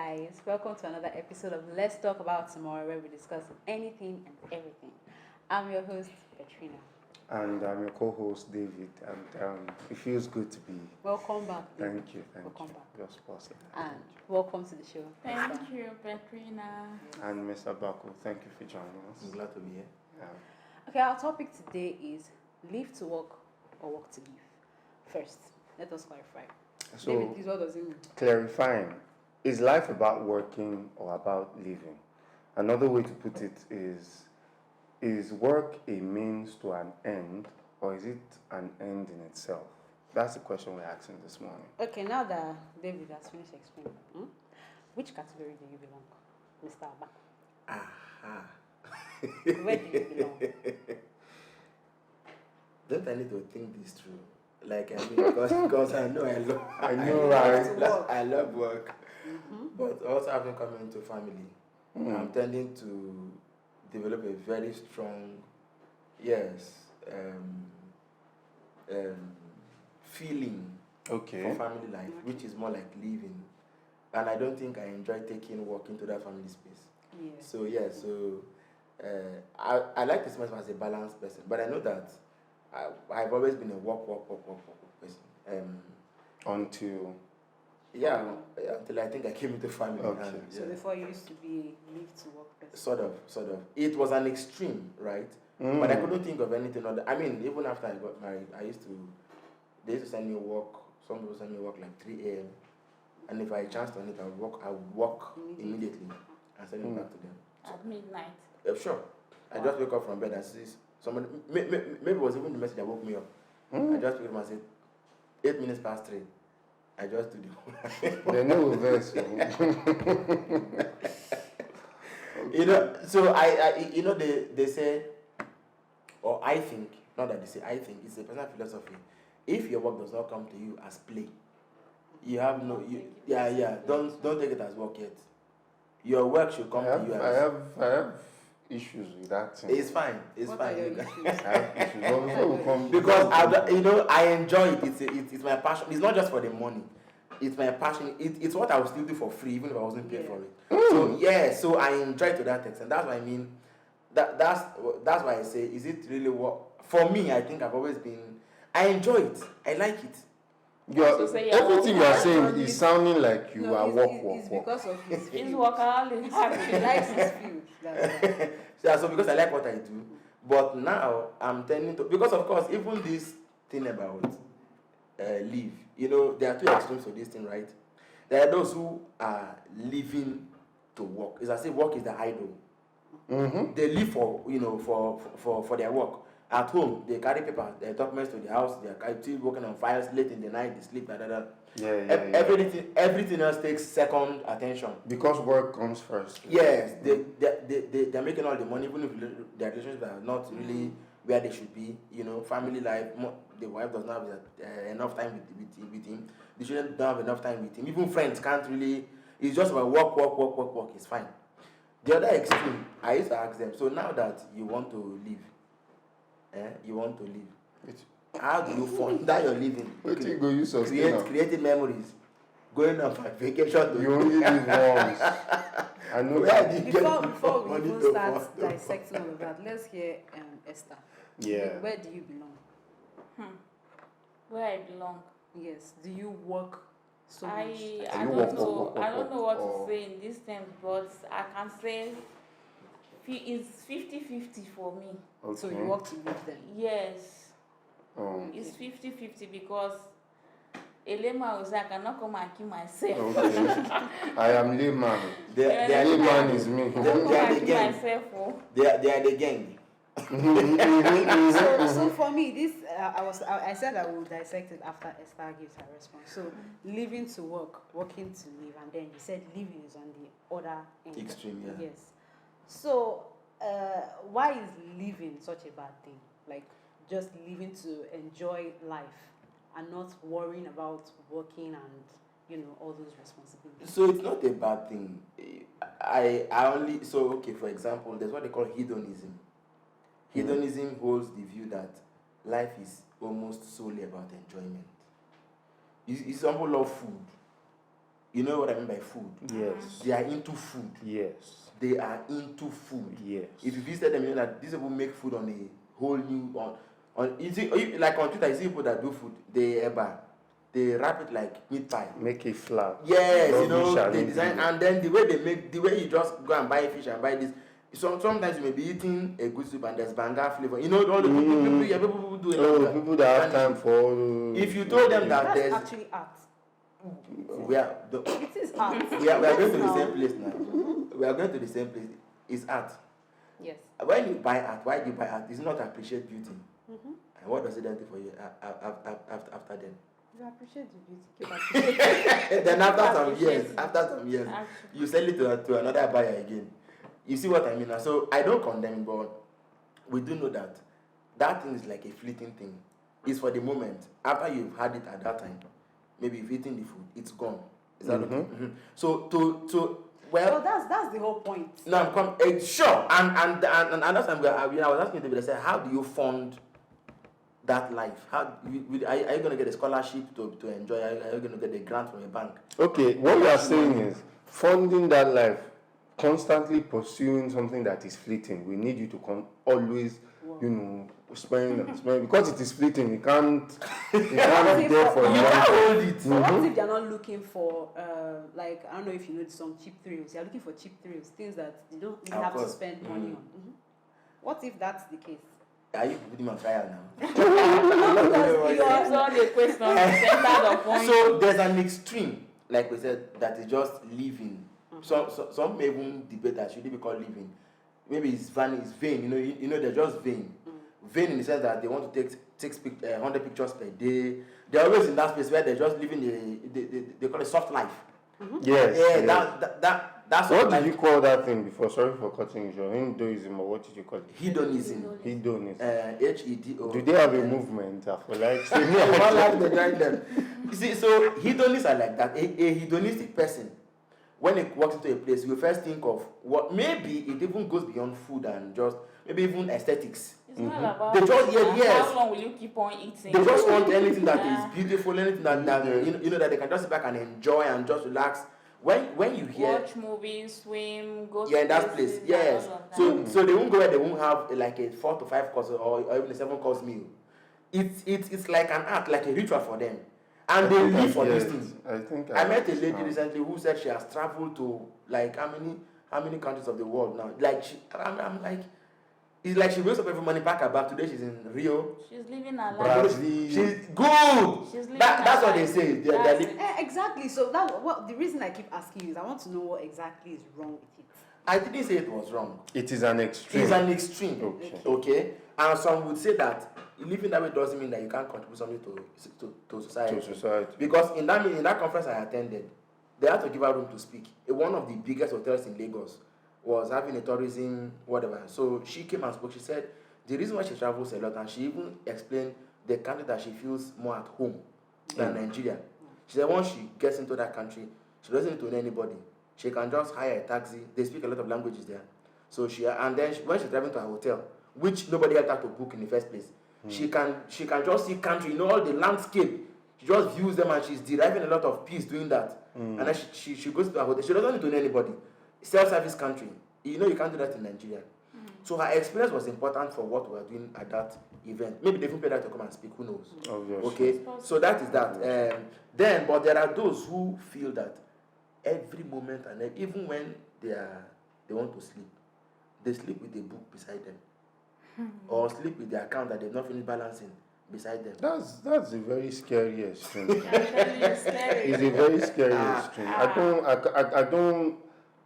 guys, welcome to another episode of Let's Talk About Tomorrow, where we discuss anything and everything. I'm your host, Katrina. And I'm your co-host, David, and it feels good to be. Welcome back, David. Thank you. Welcome back. You're supposed And welcome to the show. Thank you, Katrina. And Mr. Baku, thank you for joining us. I'm glad to be here. Yeah. Okay, our topic today is live to work or work to live. First, let us clarify. So, David, please, what does it mean? clarifying, is life about working or about living? Another way to put it is work a means to an end, or is it an end in itself? That's the question we're asking this morning. Okay, now that David has finished explaining, which category do you belong, Mr. Abba? Aha. Where do you belong? Don't I need to think this through? Like, I mean, because I know I know, right? I love work. Mm-hmm. But also having come into family, I'm tending to develop a very strong, feeling Okay. for family life, which is more like living. And I don't think I enjoy taking work into that family space. Yes. So I like to see myself as a balanced person, but I know that I've always been a work person. Until Until I think I came into family. Okay. And, So before you used to be a live to work person. Sort of. It was an extreme, right? But I couldn't think of anything other. I mean, even after I got married, they used to send me work. Some people send me work like 3 a.m. And if I chanced on it, I would work immediately and send it back to them. At midnight. Sure. I just wake up from bed and see somebody. Maybe it was even the message that woke me up. I just picked up and said, 8 minutes past 3. I just do the whole. they know this. So they say, or I think, not that they say, I think, it's a personal philosophy. If your work does not come to you as play, you have don't take it as work yet. Your work should come to you as. I have issues with that thing. It's fine. What are your issues? I have issues. But before we come, Because I enjoy it. It's my passion. It's not just for the money. It's my passion. It's what I would still do for free, even if I wasn't paid for it. So I enjoy it to that extent. That's what I mean. That's why I say, is it really work? For me, I think I've always been. I enjoy it. I like it. Everything you are saying is sounding like you are work. It's because of his It's field. workaholic. He likes his field. That's why. So because I like what I do, but now I'm tending to, because of course even this thing about leave, there are two extremes to this thing, right? There are those who are living to work. It's as if work is the idol. Mm-hmm. They live for their work. At home, they carry paper, documents to the house. They are still working on files late in the night. They sleep. Everything else takes second attention. Because work comes first. Yes, they're making all the money, even if their relationships are not really where they should be. Family life. The wife does not have enough time with him. The children don't have enough time with him. Even friends can't really. It's just about work. It's fine. The other extreme, I used to ask them. So now that you want to leave. How do you fund that you're living? What you go use sustain? Creating memories, going on vacation. You only live once. I know that. Before we even start dissecting all of that, let's hear Esther. Yeah. Where do you belong? Where I belong. Yes. Do you work so much? I don't know. I don't know what to say in this terms, but I can say it's 50-50 for me. Okay. So you work to live then? Yes. Okay. It's 50-50 because a layman will say I cannot come and kill myself. Okay. I am layman. Layman is me. I don't come and kill myself. They are the gang. So for me, this I said I will dissect it after Esther gives her response. So living to work, working to live, and then you said living is on the other end. Extreme, yeah. Yes. So why is living such a bad thing? Like just living to enjoy life and not worrying about working and all those responsibilities. So it's not a bad thing. For example, there's what they call hedonism. Hedonism holds the view that life is almost solely about enjoyment. Some people love food. You know what I mean by food? Yes. They are into food. Yes. They are into food. Yes. If you visit them, you know that these people make food on a whole new on you see, like on Twitter, you see people that do food. They wrap it like meat pie. Make it flat. Yes, you know, Rubbish they design, and then the way you just go and buy fish and buy this. Sometimes you may be eating a good soup and there's banga flavor. You know, all the people do it. People that have time for all the... If you told them that That's there's actually art. It is art. we are going to the same place now. We are going to the same place. It's art. Yes. When you buy art, why do you buy art? It's not to appreciate beauty. And what does it then do for you after then? You appreciate the beauty. Keep appreciating. Then after some years, you sell it to another buyer again. You see what I mean? So I don't condemn it, but we do know that thing is like a fleeting thing. It's for the moment. After you've had it at that time, maybe you've eaten the food, it's gone. Is that okay? So well, that's the whole point. No, sure, and that's time I was asking you, I said, how do you fund that life? How are you going to get a scholarship to enjoy? Are you going to get a grant from a bank? Okay, what we are saying is funding that life, constantly pursuing something that is fleeting. We need you to always, spend because it is fleeting. You can't be there for you can't hold it. So what if you're not looking for like, I don't know if you know the song Cheap Thrills. You're looking for cheap thrills, things that you don't really have to spend money on. What if that's the case? Are you putting me on trial now? So there's an extreme, like we said, that is just living. Some may even debate that should it be called living. Maybe it's vain. You know, they're just vain. Vain in the sense that they want to take 100 pictures per day. They're always in that space where they're just living they call it soft life. Yes. Yeah, that's what did you call that thing before? Sorry for cutting you short. Hinduism, or what did you call it? Hedonism. Hedonism. Hedo. Do they have a movement? I feel like them. You see, so hedonists are like that. A hedonistic person, when it walks into a place, you first think of what maybe it even goes beyond food and just maybe even aesthetics. It's not about they just how long will you keep on eating? They just want anything that is beautiful, anything that that they can just sit back and enjoy and just relax. When you hear watch movies, swim, go in that place, yes. So they won't go where they won't have like a 4 to 5 course or even a 7 course meal. It's like an art, like a ritual for them. And they live for these things. I met a lady recently who said she has traveled to like how many countries of the world now. Like I'm like, it's like she wakes up every morning, pack her bag. Today she's in Rio. She's living her life. She's good. She's living that's what they say. Exactly. So the reason I keep asking you is I want to know what exactly is wrong with it. I didn't say it was wrong. It is an extreme. It's an extreme. Okay. And some would say that living that way doesn't mean that you can't contribute something to society. Because in that conference I attended, they had to give her room to speak. One of the biggest hotels in Lagos was having a tourism whatever. So she came and spoke. She said the reason why she travels a lot, and she even explained the country that she feels more at home than Nigeria. She said once she gets into that country, she doesn't need to know anybody. She can just hire a taxi. They speak a lot of languages there. So when she's driving to a hotel, which nobody else had to book in the first place, she can just see country, all the landscape. She just views them and she's deriving a lot of peace doing that. And then she goes to a hotel. She doesn't need to know anybody. Self-service country. You can't do that in Nigeria. So her experience was important for what we were doing at that event. Maybe they even paid her to come and speak. Who knows? Obviously. Okay. So that is that. But there are those who feel that every moment and even when they want to sleep, they sleep with a book beside them, or sleep with the account that they've not finished balancing beside them. That's a very scary extreme. It's a very scary extreme.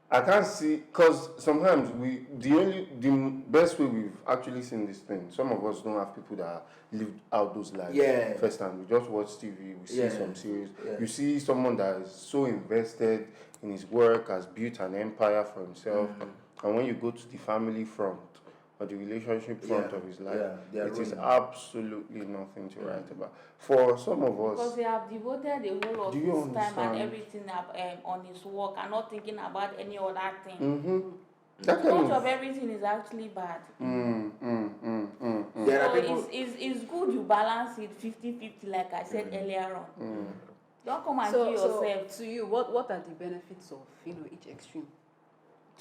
I can't see, because sometimes the best way we've actually seen this thing, some of us don't have people that lived out those lives first time. We just watch TV, we see some series. You see someone that is so invested in his work, has built an empire for himself, and when you go to the family front or the relationship front of his life, it is absolutely nothing to write about. For some of us, because they have devoted the whole of his time and everything on his work and not thinking about any other thing. That so much of everything is actually bad. There are so people. it's good you balance it 50-50, like I said earlier on. Don't come and kill yourself. So to you, what are the benefits of each extreme?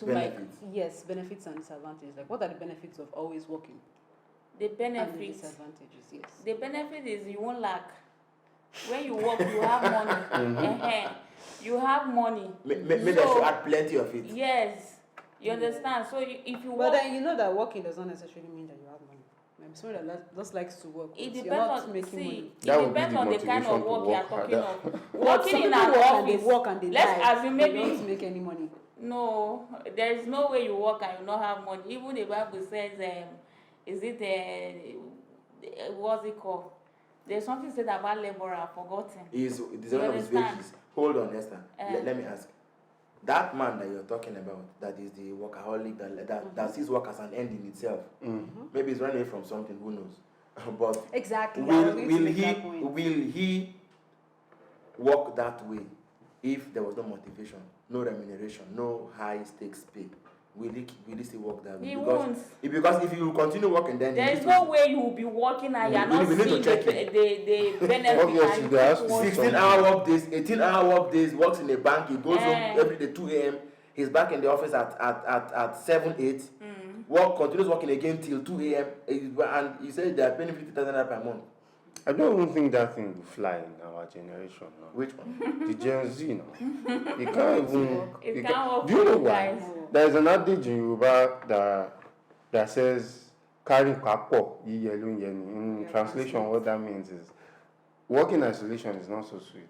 Benefits. Yes, benefits and disadvantages. Like, what are the benefits of always working? The And the benefits. disadvantages, yes. The benefit is you won't lack. When you work, you have money. You have money. Maybe they should add plenty of it. Yes. You understand? So if you work. But then you know that working does not necessarily mean that you have money. Maybe someone that just likes to work. It You're depends not on making money. It That would be depends the on the kind of motivation to work you are work talking harder. of. But Working some in people an work and office. they work and they Let's die. assume They maybe don't make any money. no, there is no way you work and you not have money. Even the Bible says, is it what's it called? There's something said about laborer. I've forgotten. Is the one of his wages. Hold on, Esther. Let me ask. That man that you're talking about, that is the workaholic, that sees work as an end in itself. Maybe he's running away from something. Who knows? But Exactly. will he work that way if there was no motivation, no remuneration, no high stakes pay? Will he still work that way? He won't. Because if you continue working, then there is no way you will be working and you're not seeing the benefit. Obviously, there has to be 16-hour work days, 18-hour work days, works in a bank, he goes home every day 2 a.m. He's back in the office at 7, 8. Continues working again till 2 a.m. And he said they are paying 50,000 per month. I don't even think that thing will fly in our generation now. Which one? The Gen Z now. It can't even. It can't work Do you know for you why? guys. There's an adage in Yoruba that says "Kari kapo yiyelu yeni." In translation, what that means is working isolation is not so sweet.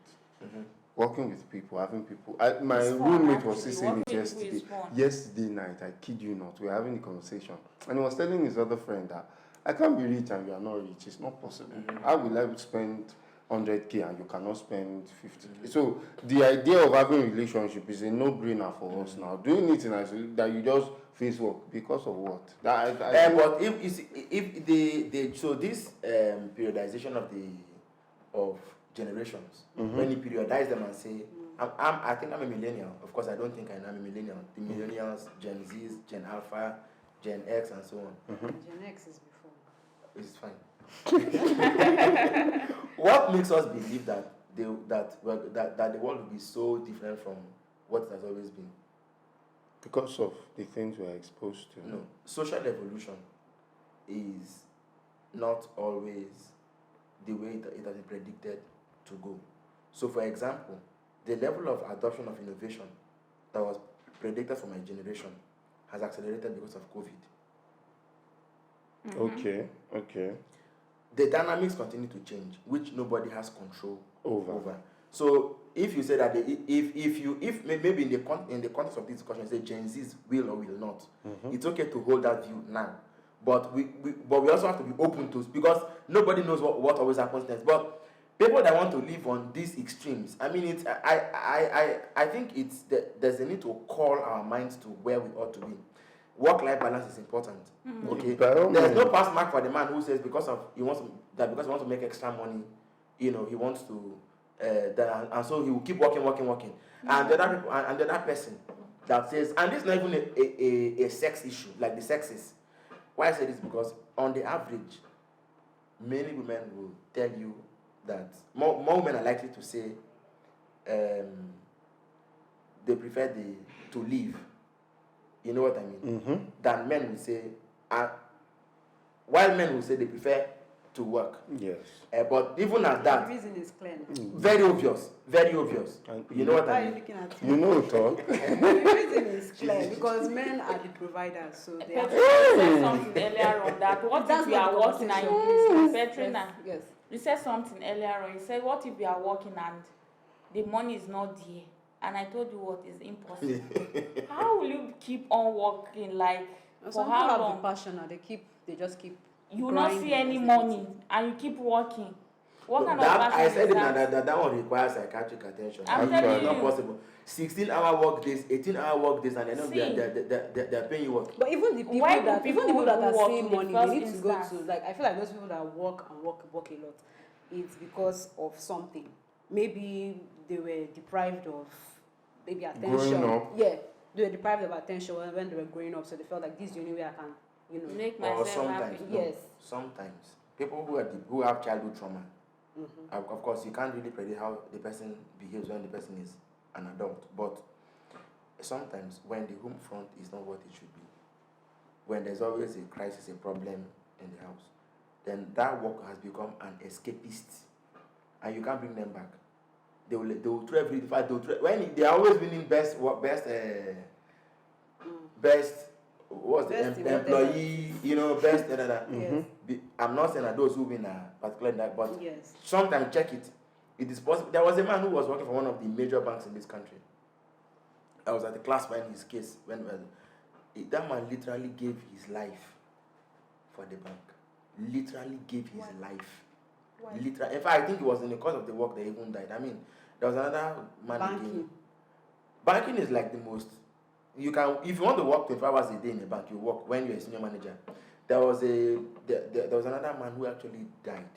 Working with people, having people. My roommate was saying it yesterday. Yesterday night, I kid you not, we were having a conversation, and he was telling his other friend that I can't be rich and you are not rich. It's not possible. How will I spend 100K and you cannot spend 50K? So the idea of having a relationship is a no-brainer for us now. Doing it in isolation, that you just face work because of what? But if this periodization of generations, when you periodize them and say, I think I'm a millennial. Of course, I don't think I'm a millennial. The millennials, Gen Zs, Gen Alpha, Gen X, and so on. Gen X is before. It's fine. What makes us believe that the world will be so different from what it has always been? Because of the things we are exposed to. No, social evolution is not always the way it has been predicted to go. So, for example, the level of adoption of innovation that was predicted for my generation has accelerated because of COVID. Okay. The dynamics continue to change, which nobody has control Over. So if you say that if maybe in the context of this discussion, say Gen Zs will or will not, it's okay to hold that view now. But we also have to be open to, because nobody knows what always happens next. But people that want to live on these extremes, I mean, I think there's a need to call our minds to where we ought to be. Work-life balance is important. Okay, there's no pass mark for the man who says because he wants to make extra money, he wants to, and so he will keep working. And the other people, and the other person that says, and this is not even a sex issue like the sexist. Why I say this, because on the average, many women will tell you that more women are likely to say they prefer to leave. You know what I mean? Than men will say, while men will say they prefer to work. Yes. But even at that, The reason is clear. very obvious. You know what Why I are you mean? looking at You know, talk. The reason is clear because men are the providers, so they have Petrina said something earlier on that what That's if you not are the working and conversation, please. Petrina, Yes. you said something earlier on. You said what if you are working and the money is not there? And I told you what is impossible. How will you keep on working like for Some how people have long? the passion and they just keep. You will not see any money and you keep working. What kind of That, passion I said is that? that one requires psychiatric attention. I'm It's telling not you. possible. 16-hour work days, 18-hour work days, and they're paying you what? But even the people Why do that people are work seeing in the money, first they need to go instance? to, like, I feel like those people that work a lot, it's because of something. Maybe they were deprived of maybe attention. Growing up. Yeah, they were deprived of attention when they were growing up, so they felt like this is the only way I can, Make Or myself sometimes, happy. no, Yes. sometimes people who have childhood trauma, Of course, you can't really predict how the person behaves when the person is an adult, but sometimes when the home front is not what it should be, when there's always a crisis, a problem in the house, then that work has become an escapist, and you can't bring them back. They will throw every fight. When they are always winning best what's Best the employee, best. Yes. I'm not saying that those who win are particularly that, but Yes. sometimes check it. It is possible. There was a man who was working for one of the major banks in this country. I was at the class when his case went well. That man literally gave his life for the bank. Literally gave his life. Why? Literally. In fact, I think it was in the course of the work that he even died. I mean, there was another man Banking. again. Banking is like the most. You can, if you want to work 25 hours a day in a bank, you work when you're a senior manager. There was another man who actually died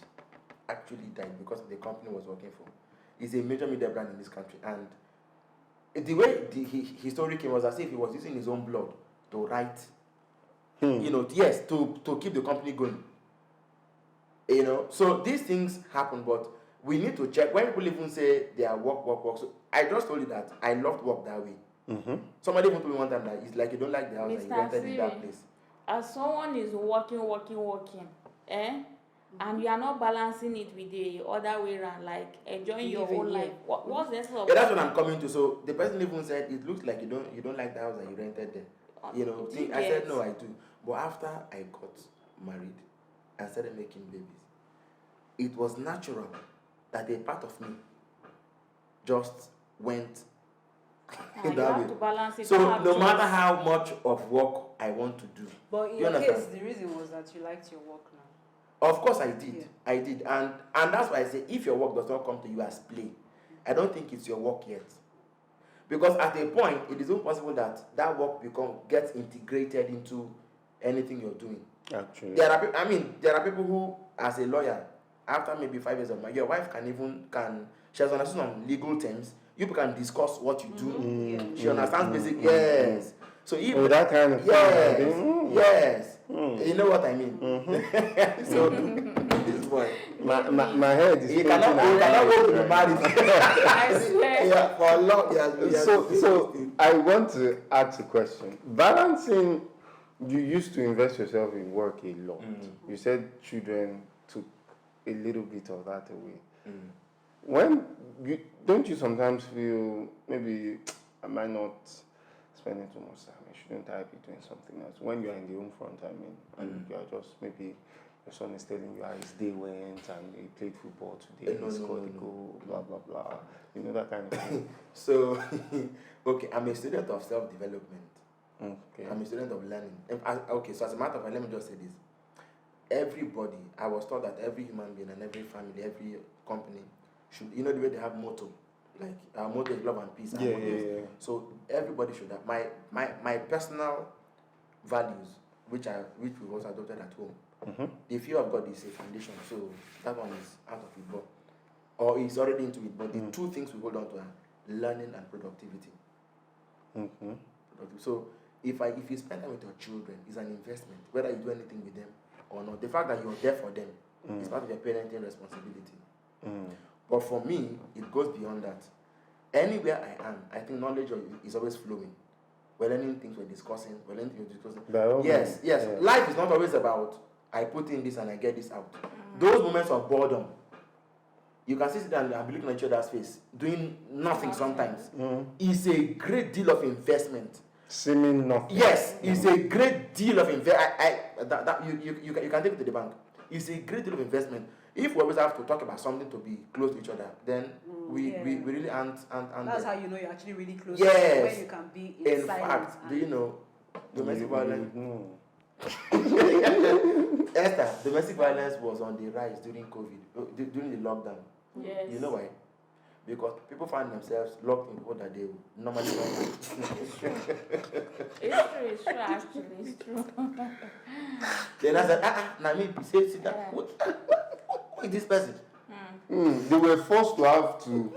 because of the company he was working for. He's a major media brand in this country, and the way his story came was as if he was using his own blood to write, to keep the company going. So these things happen, but we need to check when people even say they are work. So I just told you that I loved work that way. Somebody even told me one time that it's like you don't like the house that you rented in that place. As someone is working, and you are not balancing it with the other way around, like enjoying your own life. What's the essence of that's what I'm coming to. So the person even said it looks like you don't like the house that you rented there. I said no, I do. But after I got married and started making babies, it was natural that a part of me just went you that have way. to balance it. So no matter how much of work I want to do. But in your case, the reason was that you liked your work now. Of course I did. Yeah. I did. And that's why I say if your work does not come to you as play, I don't think it's your work yet. Because at a point, it is impossible that work gets integrated into anything you're doing. Actually. There are people who, as a lawyer, after maybe 5 years of marriage, your wife she has understood on legal terms. You can discuss what you do. She understands basic. Yes. So if that kind of thing. Yes. You know what I mean. So this boy, my head is. he cannot go to be married. I swear. Yeah, for a long. Yes. So I want to ask a question. Balancing, you used to invest yourself in work a lot. You said children took a little bit of that away. When don't you sometimes feel maybe I might not spending too much time? Shouldn't I be doing something else? When you are in the home front, and you are just maybe your son is telling you how his day went and he played football today, he scored a goal, blah blah blah. That kind of thing. So, okay, I'm a student of self-development. Okay. I'm a student of learning. Okay, so as a matter of fact, let me just say this. Everybody, I was taught that every human being and every family, every company should, the way they have motto, like our motto is love and peace. Yeah. So everybody should have my personal values, which we also adopted at home. The fear of God is a foundation, so that one is out of it, or is already into it. But the two things we hold on to are learning and productivity. So if you spend time with your children, it's an investment, whether you do anything with them or not. The fact that you're there for them is part of your parenting responsibility. But for me, it goes beyond that. Anywhere I am, I think knowledge is always flowing. We're learning things, we're discussing. Yes. Yeah. Life is not always about I put in this and I get this out. Those moments of boredom, you can sit down and be looking at each other's face, doing nothing sometimes. It's a great deal of investment. Seeming nothing. Yes, it's a great deal of investment. You can take it to the bank. It's a great deal of investment. If we always have to talk about something to be close to each other, then we really aren't. That's how you know you're actually really close. Yes. When you can be in silence. Fact, do you know domestic violence? Esther, domestic violence was on the rise during COVID, during the lockdown. Yes. You know why? Because people find themselves locked in what that they normally don't. It's true, actually, it's true. Then I said, now me say, sit down. Who is this person? They were forced to have to,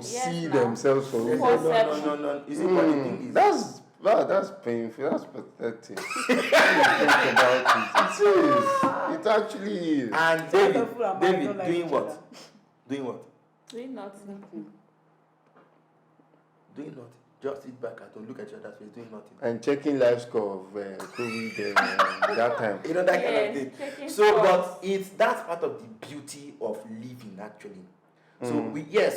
see themselves for reasons. No. You see what the thing is? No, that's painful. That's pathetic. When you think about it, it is. It actually is. And Wonderful and I David don't like doing each what? other. Doing what? Doing nothing. Doing nothing. Just sit back at home, look at your other's face, doing nothing. And checking life score of COVID that time. You know, that kind of Yes, thing. checking So, scores. but that's part of the beauty of living, actually. So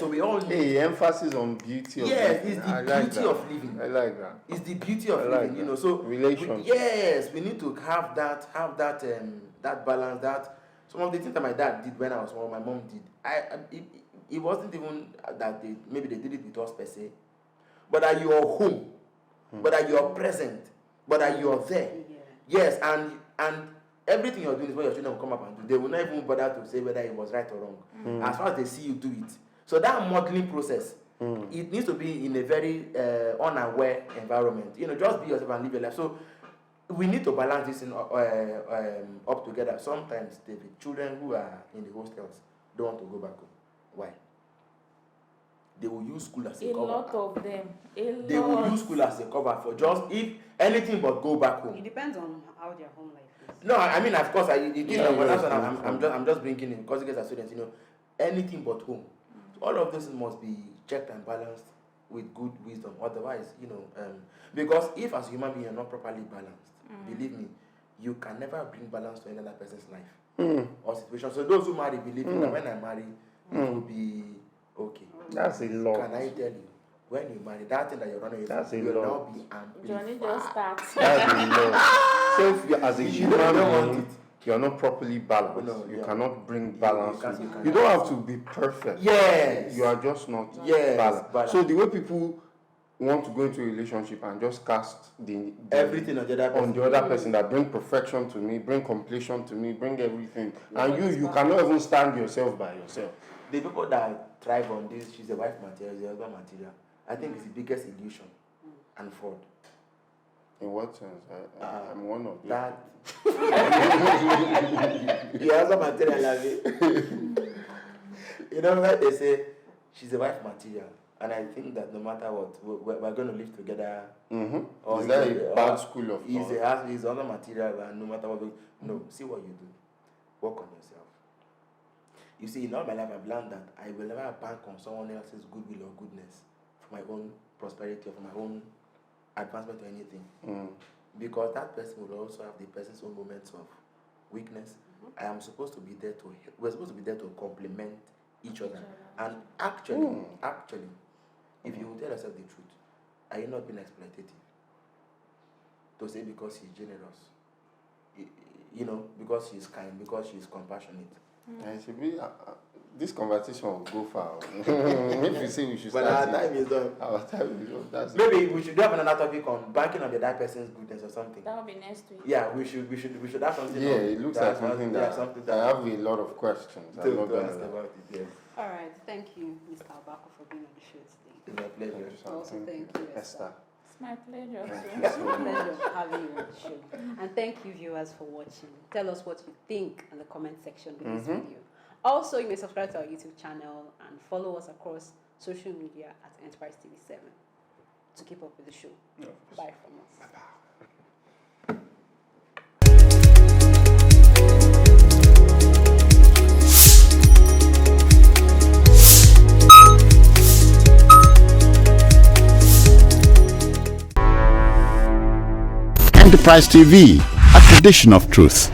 we all need. Hey, emphasis on beauty of Yes, living. it's the I like beauty that. of living. I like that. It's the beauty of I like living, you that. know. So Relationship. yes, we need to have that balance. That some of the things that my dad did when I was small, my mom did. It wasn't even that maybe they did it with us per se, but that you are home, but that you are present, but that you are there. Yeah. Yes, and everything you're doing is what your children will come up and do. They will not even bother to say whether it was right or wrong, as far as they see you do it. So that modeling process, it needs to be in a very unaware environment. You know, just be yourself and live your life. So we need to balance this up together. Sometimes the children who are in the hostels don't want to go back home. Why? They will use school as a A cover. lot of them. They will use school as a cover for just if anything but go back home. It depends on how their home life is. No, I mean, of course, but that's what Yeah. I'm just bringing in because as students, you know, anything but home. So all of this must be checked and balanced with good wisdom. Otherwise, you know, because if as a human being you're not properly balanced, believe me, you can never bring balance to another person's life or situation. So those who marry, believe me, that when I marry, it will be okay. That's a lot. Can I tell you? When you marry, that thing that you're running, That's a will lot. now be amplified. Johnny just starts. That's a lot. So if you, as a You human don't want being, it. you're not properly balanced. No, you yeah. cannot bring balance. can't- to- you can't. You don't have to be perfect. Yes. You are just not Yes, balanced. balanced. So the way people want to go into a relationship and just cast the Everything on the other person. on the other person that bring perfection to me, bring completion to me, bring everything, Yeah, and but you it's not- cannot even stand yourself by yourself. The people that thrive on this, she's a wife material, she's a husband material, I think it's the biggest illusion and fraud. In what sense? I'm one of them. That your husband material, love it. You know when they say she's a wife material, and I think that no matter what, we're going to live together. Or Is that he's a bad school of thought? He's other material, and no matter what, no. See what you do. Work on yourself. You see, in all my life, I've learned that I will never bank on someone else's goodwill or goodness for my own prosperity or for my own advancement or anything. Because that person will also have the person's own moments of weakness. I am supposed to be there to help. We're supposed to be there to complement each other. And actually, if you will tell yourself the truth, are you not being exploitative? To say because he's generous, you know, because he's kind, because she's compassionate. And it should be, this conversation will go far. If you say we should But start our time is done. our time is up. That's Maybe we should have another topic on banking on the other person's goodness or something. That will be next week. Yeah, we should have something. Yeah, it looks like something that, something I have a lot of questions. I'm not to gonna ask lie. about it. Yes, All right. Thank you, Mr. Abako, for being on the show today. it's my pleasure. Also, thank you, Esther. It's my pleasure. Thank too. you It's so a much. pleasure having you on the show. And thank you, viewers, for watching. Tell us what you think in the comment section below this video. Also, you may subscribe to our YouTube channel and follow us across social media at Enterprise TV 7 to keep up with the show. Bye from us. Enterprise TV, a tradition of truth.